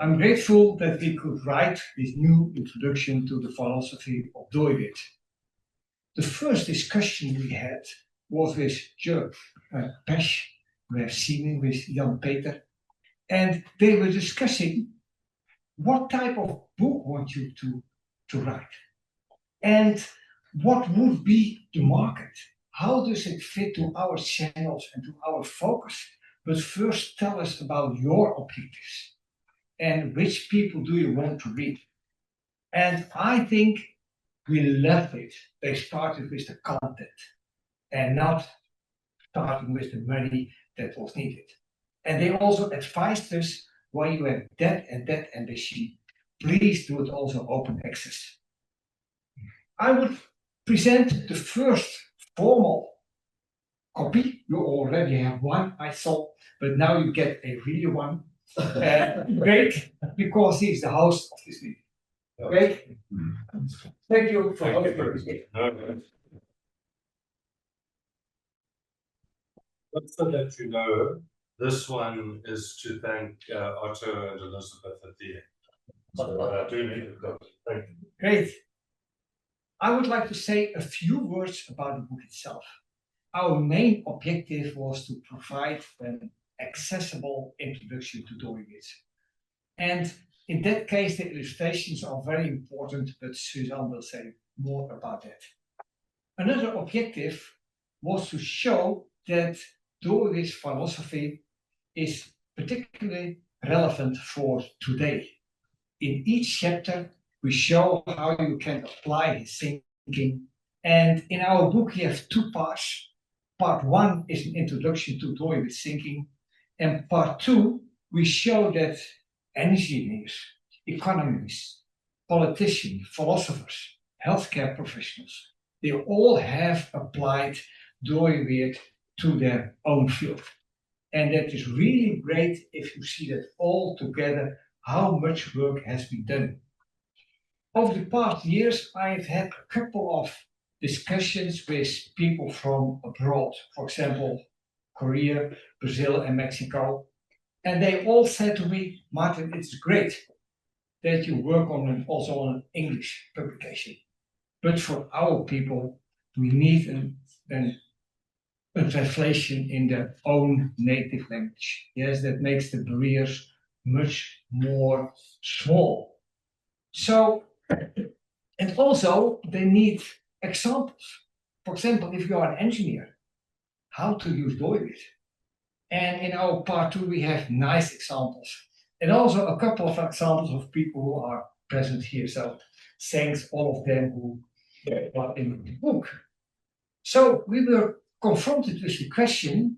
I'm grateful that we could write this new introduction to the philosophy of Dooyeweerd. The first discussion we had was with Gerrit, Pesch, we have seen him with Jan Peter, and they were discussing what type of book want you to write, and what would be the market? How does it fit to our channels and to our focus? But first tell us about your objectives and which people do you want to read. And I think we left it. They started with the content and not starting with the money that was needed. And they also advised us, when you have that and that ambition, please do it also open access. I would present the first formal copy. You already have one, I saw, but now you get a real one. Great, because he's the host of this meeting. Great. Thank you for hosting. Just so that you know, this one is to thank Otto and Elizabeth at the end. So do need to go. Thank you. Great. I would like to say a few words about the book itself. Our main objective was to provide an accessible introduction to Dooyeweerd. And in that case, the illustrations are very important, but Suzanne will say more about that. Another objective was to show that Dooyeweerd's philosophy is particularly relevant for today. In each chapter, we show how you can apply his thinking. And in our book, you have two parts. Part one is an introduction to Dooyeweerd's thinking. And part two, we show that engineers, economists, politicians, philosophers, healthcare professionals, they all have applied Dooyeweerd to their own field. And that is really great if you see that all together, how much work has been done. Over the past years, I've had a couple of discussions with people from abroad, for example, Korea, Brazil, and Mexico. And they all said to me, Maarten, it's great that you work also on an English publication. But for our people, we need a translation in their own native language. Yes, that makes the barriers much more small. So, and also they need examples. For example, if you are an engineer, how to use Dooyeweerd. And in our part two, we have nice examples. And also a couple of examples of people who are present here. So thanks all of them who are in the book. So we were confronted with the question,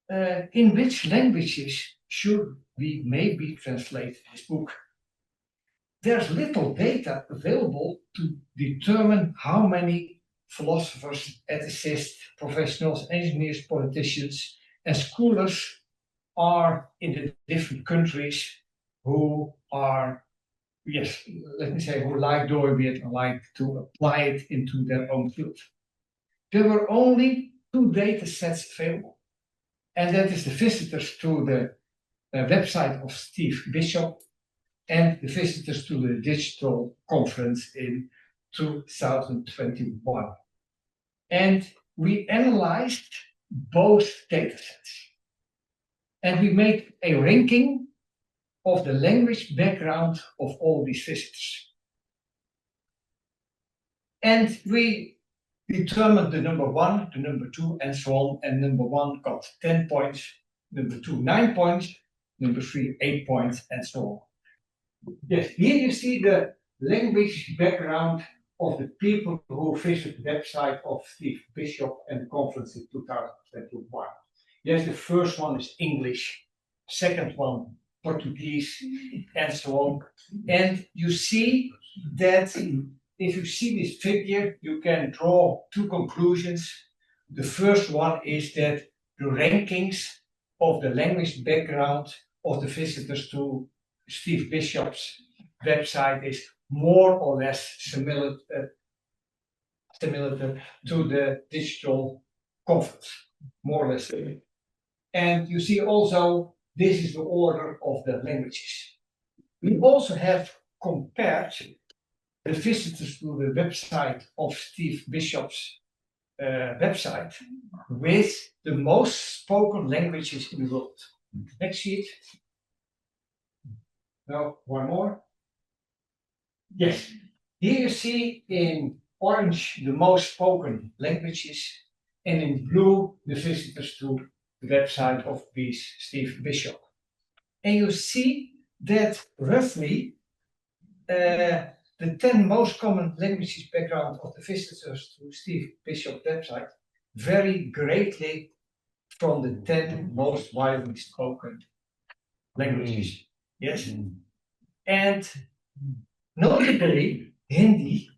in which languages should we maybe translate this book? There's little data available to determine how many philosophers, ethicists, professionals, engineers, politicians, and scholars are in the different countries who are, yes, let me say, who like Dooyeweerd and like to apply it into their own field. There were only two data sets available, and that is the visitors to the website of Steve Bishop and the visitors to the digital conference in 2021. And we analyzed both data sets. And we made a ranking of the language background of all these visitors. And we determined the number one, the number two, and so on. And number one got 10 points, number two, 9 points, number three, 8 points, and so on. Yes, here you see the language background of the people who visited the website of Steve Bishop and the conference in 2021. Yes, the first one is English, second one Portuguese, and so on. And you see that if you see this figure, you can draw two conclusions. The first one is that the rankings of the language background of the visitors to Steve Bishop's website is more or less similar to the digital conference, more or less. And you see also, this is the order of the languages. We also have compared the visitors to the website of Steve Bishop's website with the most spoken languages in the world. Next sheet. No, one more. Yes. Here you see in orange the most spoken languages, and in blue the visitors to the website of Steve Bishop. And you see that roughly the 10 most common languages background of the visitors to Steve Bishop's website vary greatly from the 10 most widely spoken languages. Yes. And notably, Hindi,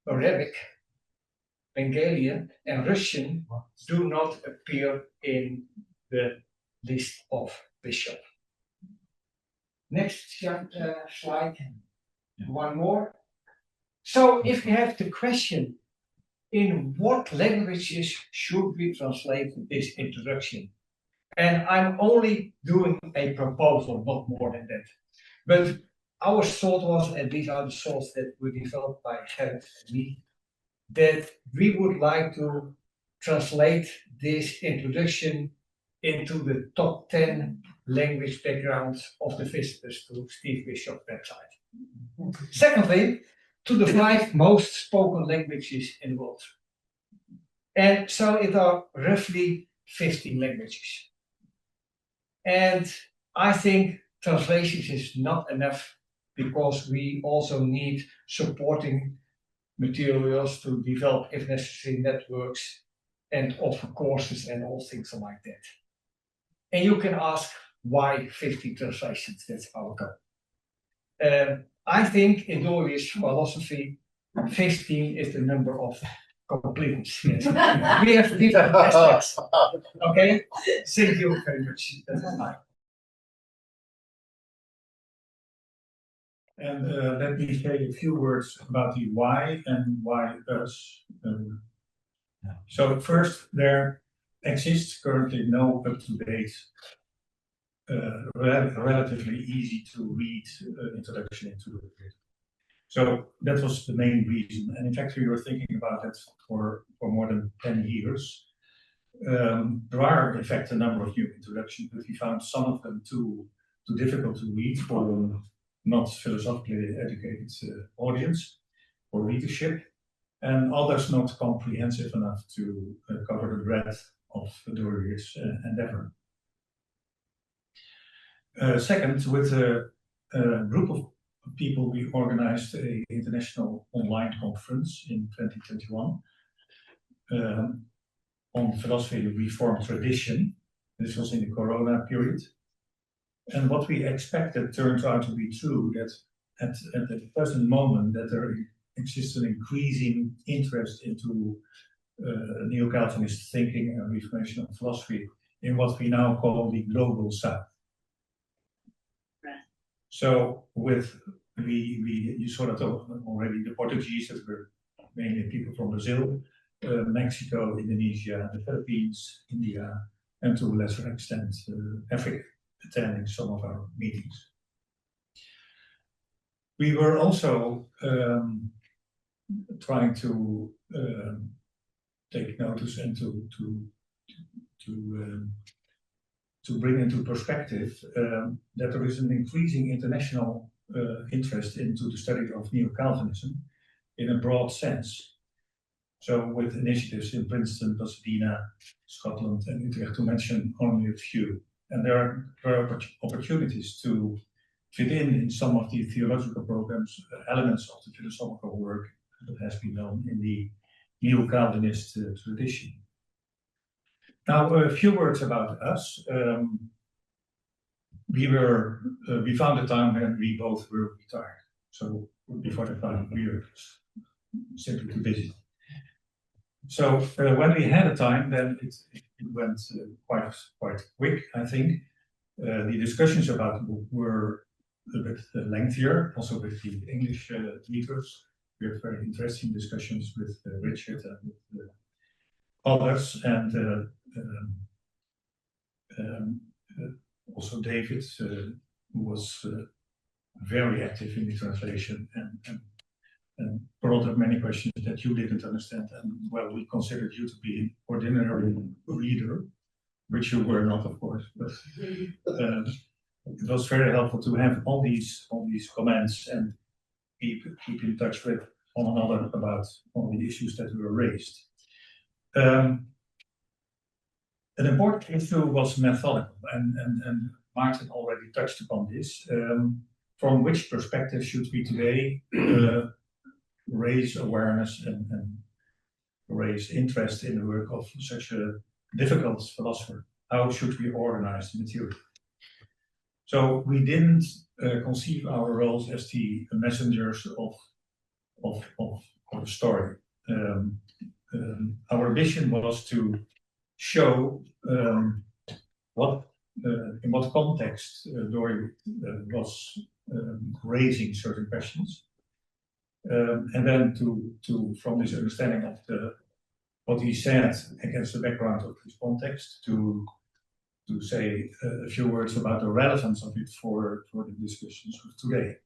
Arabic, Bengali, and Russian do not appear in the list of Bishop. Next slide. One more. So if you have the question, in what languages should we translate this introduction? And I'm only doing a proposal, not more than that. But our thought was, and these are the thoughts that were developed by Gerrit and me, that we would like to translate this introduction into the top 10 language backgrounds of the visitors to Steve Bishop's website. Secondly, to the 5 most spoken languages in the world. And so it are roughly 15 languages. And I think translations is not enough because we also need supporting materials to develop, if necessary, networks and offer courses and all things like that. And you can ask why 50 translations, that's our goal. I think in Dooyeweerd's philosophy, 15 is the number of completeness. Yes. We have different aspects. Okay, thank you very much. That's fine. And let me say a few words about the why and why us. So first, there exists currently no up-to-date, relatively easy to read introduction into the grid. So that was the main reason. And in fact, we were thinking about that for more than 10 years. There are, in fact, a number of new introductions, but we found some of them too difficult to read for not philosophically educated audience or readership, and others not comprehensive enough to cover the breadth of Dooyeweerd's endeavor. Second, with a group of people, we organized an international online conference in 2021 on philosophy of reform tradition. This was in the Corona period. And what we expected turned out to be true, that at the present moment that there exists an increasing interest into neo-Calvinist thinking and reformation of philosophy in what we now call the global south. Right. So with you saw that already, the Portuguese that were mainly people from Brazil, Mexico, Indonesia, the Philippines, India, and to a lesser extent Africa, attending some of our meetings. We were also trying to take notice and to bring into perspective that there is an increasing international interest into the study of neo-Calvinism in a broad sense. So with initiatives in Princeton, Pasadena, Scotland, and Utrecht, to mention only a few. And there are opportunities to fit in some of the theological programs, elements of the philosophical work that has been done in the neo-Calvinist tradition. Now, a few words about us. We found a time when we both were retired. So before that time, we were simply too busy. So when we had a time, then it went quite quick, I think. The discussions about the book were a bit lengthier, also with the English readers. We had very interesting discussions with Richard and with others, and also David, who was very active in the translation and brought up many questions that you didn't understand. And well, we considered you to be an ordinary reader, which you were not, of course. But it was very helpful to have all these comments and keep in touch with one another about all the issues that were raised. An important issue was methodical, and Maarten already touched upon this. From which perspective should we today raise awareness and raise interest in the work of such a difficult philosopher? How should we organize the material? So we didn't conceive our roles as the messengers of the story. Our ambition was to show in what context Dooyeweerd was raising certain questions, and then to from this understanding of what he said against the background of his context, to say a few words about the relevance of it for the discussions of today.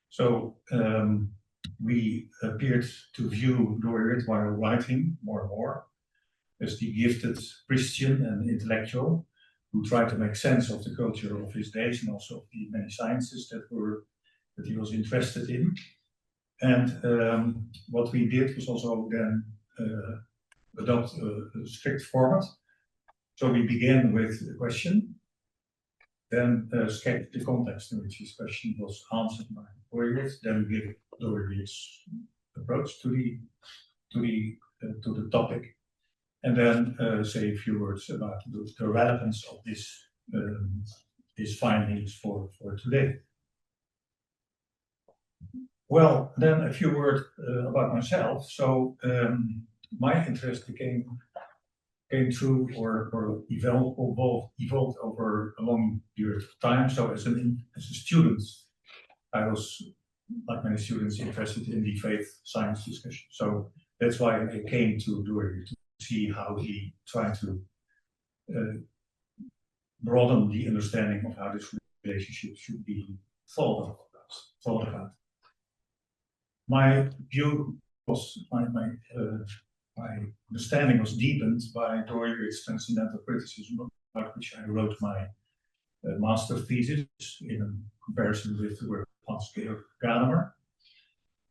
So we appeared to view Dooyeweerd while writing more and more as the gifted Christian and intellectual who tried to make sense of the culture of his days and also of the many sciences that he was interested in. And what we did was also then adopt a strict format. So we began with a question, then sketch the context in which this question was answered by Dooyeweerd, then give Dooyeweerd's approach to the topic, and then say a few words about the relevance of these findings for today. Well, then a few words about myself. So my interest came through or evolved over a long period of time. So as a student, I was, like many students, interested in the faith science discussion. So that's why I came to Dooyeweerd, to see how he tried to broaden the understanding of how this relationship should be thought about. My view was, my understanding was deepened by Dooyeweerd's transcendental criticism, about which I wrote my master thesis in comparison with the work of Hans-Georg Gadamer,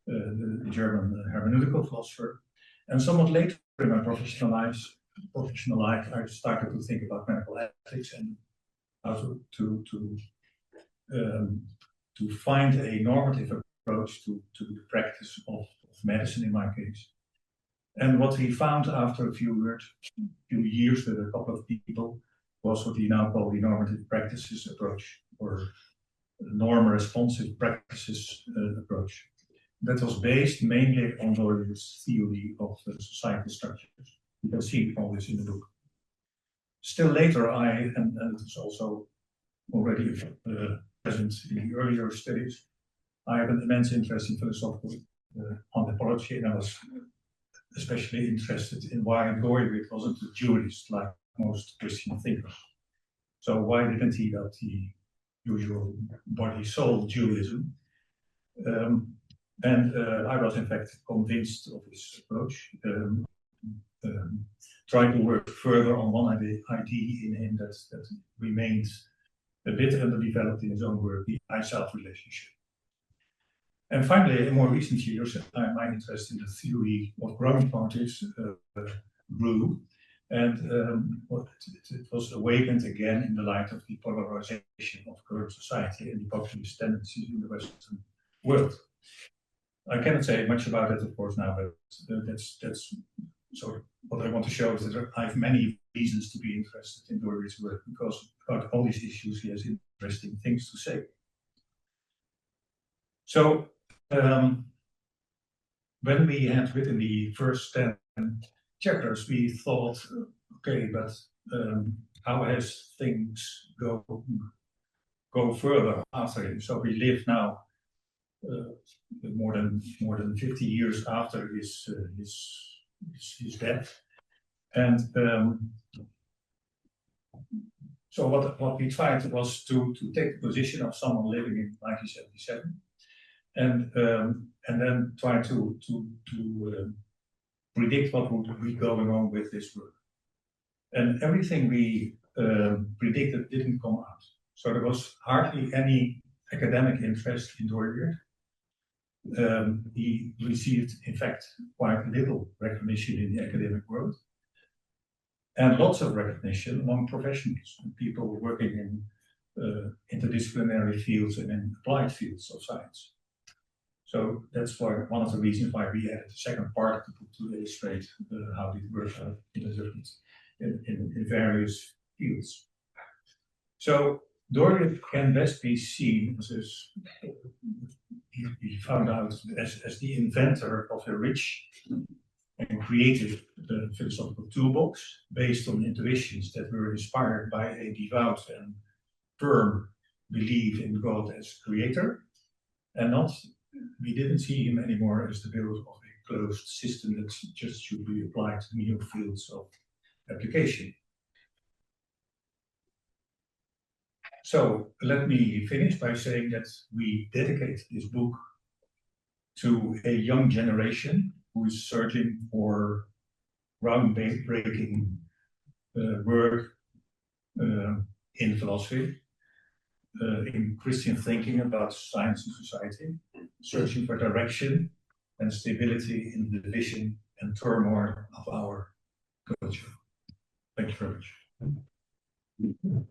the German hermeneutical philosopher. And somewhat later in my professional life, I started to think about medical ethics and how to find a normative approach to the practice of medicine in my case. And what we found after a few years with a couple of people was what we now call the normative practices approach, or norm-responsive practices approach. That was based mainly on Dooyeweerd's theory of societal structures. You can see all this in the book. Still later, and it was also already present in the earlier studies, I have an immense interest in philosophical anthropology, and I was especially interested in why Dooyeweerd wasn't a dualist like most Christian thinkers. So why didn't he adopt the usual body-soul dualism? And I was in fact convinced of this approach, trying to work further on one idea in him that remained a bit underdeveloped in his own work, the I-self relationship. And finally, in more recent years, my interest in the theory of growing parties grew, and it was awakened again in the light of the polarization of current society and the populist tendencies in the Western world. I cannot say much about it, of course, now, but that's sort of what I want to show is that I have many reasons to be interested in Dooyeweerd's work, because about all these issues he has interesting things to say. So when we had written the first 10 chapters, we thought, okay, but how has things go further after him? So we live now more than 50 years after his death, and So what we tried was to take the position of someone living in 1977, and then try to predict what would be going on with this work. And everything we predicted didn't come out. So there was hardly any academic interest in Dooyeweerd. He received, in fact, quite little recognition in the academic world, and lots of recognition among professionals, people working in interdisciplinary fields and in applied fields of science. So that's why one of the reasons why we added the second part of the book to illustrate how it works out in different in various fields. So Dooyeweerd can best be seen as he found out as the inventor of a rich and creative philosophical toolbox based on intuitions that were inspired by a devout and firm belief in God as creator, and not, we didn't see him anymore as the builder of a closed system that just should be applied to new fields of application. So let me finish by saying that we dedicate this book to a young generation who is searching for groundbreaking work in philosophy, in Christian thinking about science and society, searching for direction and stability in the vision and turmoil of our culture. Thank you very much.